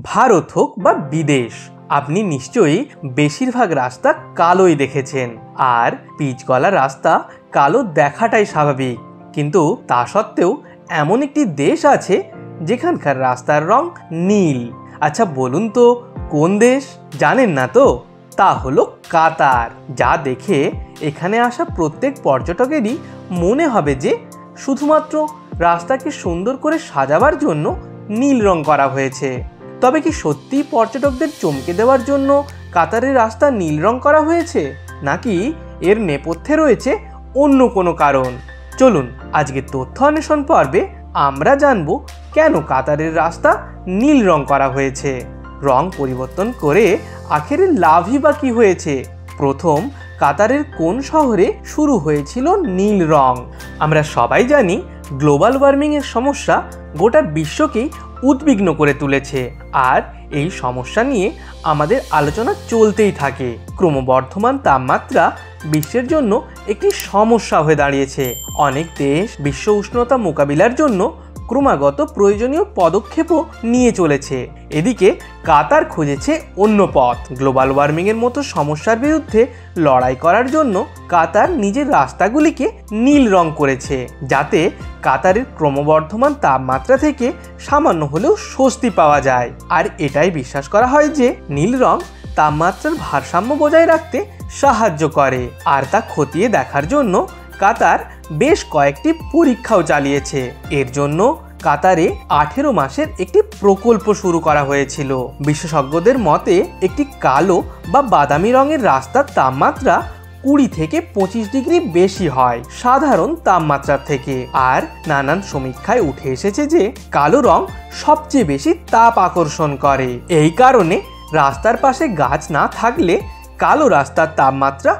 ভারত হোক বা বিদেশ, আপনি নিশ্চয়ই বেশিরভাগ রাস্তা কালোই দেখেছেন। আর পিচগলা রাস্তা কালো দেখাটাই স্বাভাবিক, কিন্তু তা সত্ত্বেও এমন একটি দেশ আছে যেখানকার রাস্তার রং নীল। আচ্ছা বলুন তো কোন দেশ? জানেন না তো? তা হলো কাতার। যা দেখে এখানে আসা প্রত্যেক পর্যটকেরই মনে হবে যে শুধুমাত্র রাস্তাকে সুন্দর করে সাজাবার জন্য নীল রং করা হয়েছে। তবে কি সত্যিই পর্যটকদের চমকে দেওয়ার জন্য কাতারের রাস্তা নীল রং করা হয়েছে, নাকি এর নেপথ্যে রয়েছে অন্য কোনো কারণ? চলুন আজকে তথ্য অন্বেষণ পর্বে আমরা জানব কেন কাতারের রাস্তা নীল রং করা হয়েছে। রং পরিবর্তন করে আখেরে লাভই বা কি হয়েছে? প্রথম, কাতারের কোন শহরে শুরু হয়েছিল নীল রং? আমরা সবাই জানি গ্লোবাল ওয়ার্মিংয়ের সমস্যা গোটা বিশ্বকেই উদ্বিগ্ন করে তুলেছে, আর এই সমস্যা নিয়ে আমাদের আলোচনা চলতেই থাকে। ক্রমবর্ধমান তাপমাত্রা বিশ্বের জন্য একটি সমস্যা হয়ে দাঁড়িয়েছে। অনেক দেশ বিশ্ব উষ্ণতা মোকাবিলার জন্য ক্রমাগত প্রয়োজনীয় পদক্ষেপও নিয়ে চলেছে। এদিকে কাতার খুঁজেছে অন্য পথ। গ্লোবাল ওয়ার্মিংয়ের মতো সমস্যার বিরুদ্ধে লড়াই করার জন্য কাতার নিজের রাস্তাগুলিকে নীল রং করেছে, যাতে কাতারের ক্রমবর্ধমান তাপমাত্রা থেকে সামান্য হলেও স্বস্তি পাওয়া যায়। আর এটাই বিশ্বাস করা হয় যে নীল রং তাপমাত্রার ভারসাম্য বজায় রাখতে সাহায্য করে। আর তা খতিয়ে দেখার জন্য কাতার বেশ কয়েকটি পরীক্ষাও চালিয়েছে। এর জন্য কাতারে 18 মাসের একটি প্রকল্প শুরু করা হয়েছিল। বিশেষজ্ঞদের মতে একটি কালো বা বাদামি রঙের রাস্তার তাপমাত্রা 20 থেকে 25 ডিগ্রি বেশি হয় সাধারণ তাপমাত্রার থেকে। আর নানান সমীক্ষায় উঠে এসেছে যে কালো রং সবচেয়ে বেশি তাপ আকর্ষণ করে। এই কারণে রাস্তার পাশে গাছ না থাকলে কালো রাস্তার তাপমাত্রা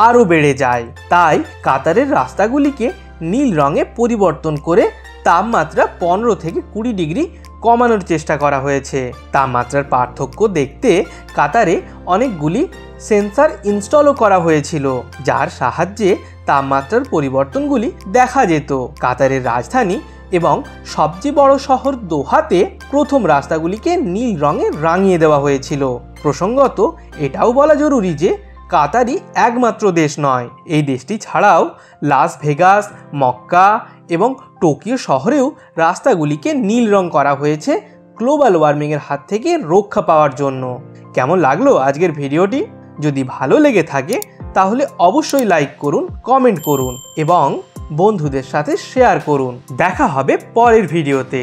আরও বেড়ে যায়। তাই কাতারের রাস্তাগুলিকে নীল রঙে পরিবর্তন করে তাপমাত্রা 15 থেকে 20 ডিগ্রি কমানোর চেষ্টা করা হয়েছে। তাপমাত্রার পার্থক্য দেখতে কাতারে অনেকগুলি সেন্সর ইনস্টলও করা হয়েছিল, যার সাহায্যে তাপমাত্রার পরিবর্তনগুলি দেখা যেত। কাতারের রাজধানী এবং সবচেয়ে বড় শহর দোহাতে প্রথম রাস্তাগুলিকে নীল রঙে রাঙিয়ে দেওয়া হয়েছিল। প্রসঙ্গত এটাও বলা জরুরি যে কাতারই একমাত্র দেশ নয়। এই দেশটি ছাড়াও লাস ভেগাস, মক্কা এবং টোকিও শহরেও রাস্তাগুলিকে নীল রং করা হয়েছে গ্লোবাল ওয়ার্মিংয়ের হাত থেকে রক্ষা পাওয়ার জন্য। কেমন লাগলো আজকের ভিডিওটি? যদি ভালো লেগে থাকে তাহলে অবশ্যই লাইক করুন, কমেন্ট করুন এবং বন্ধুদের সাথে শেয়ার করুন। দেখা হবে পরের ভিডিওতে।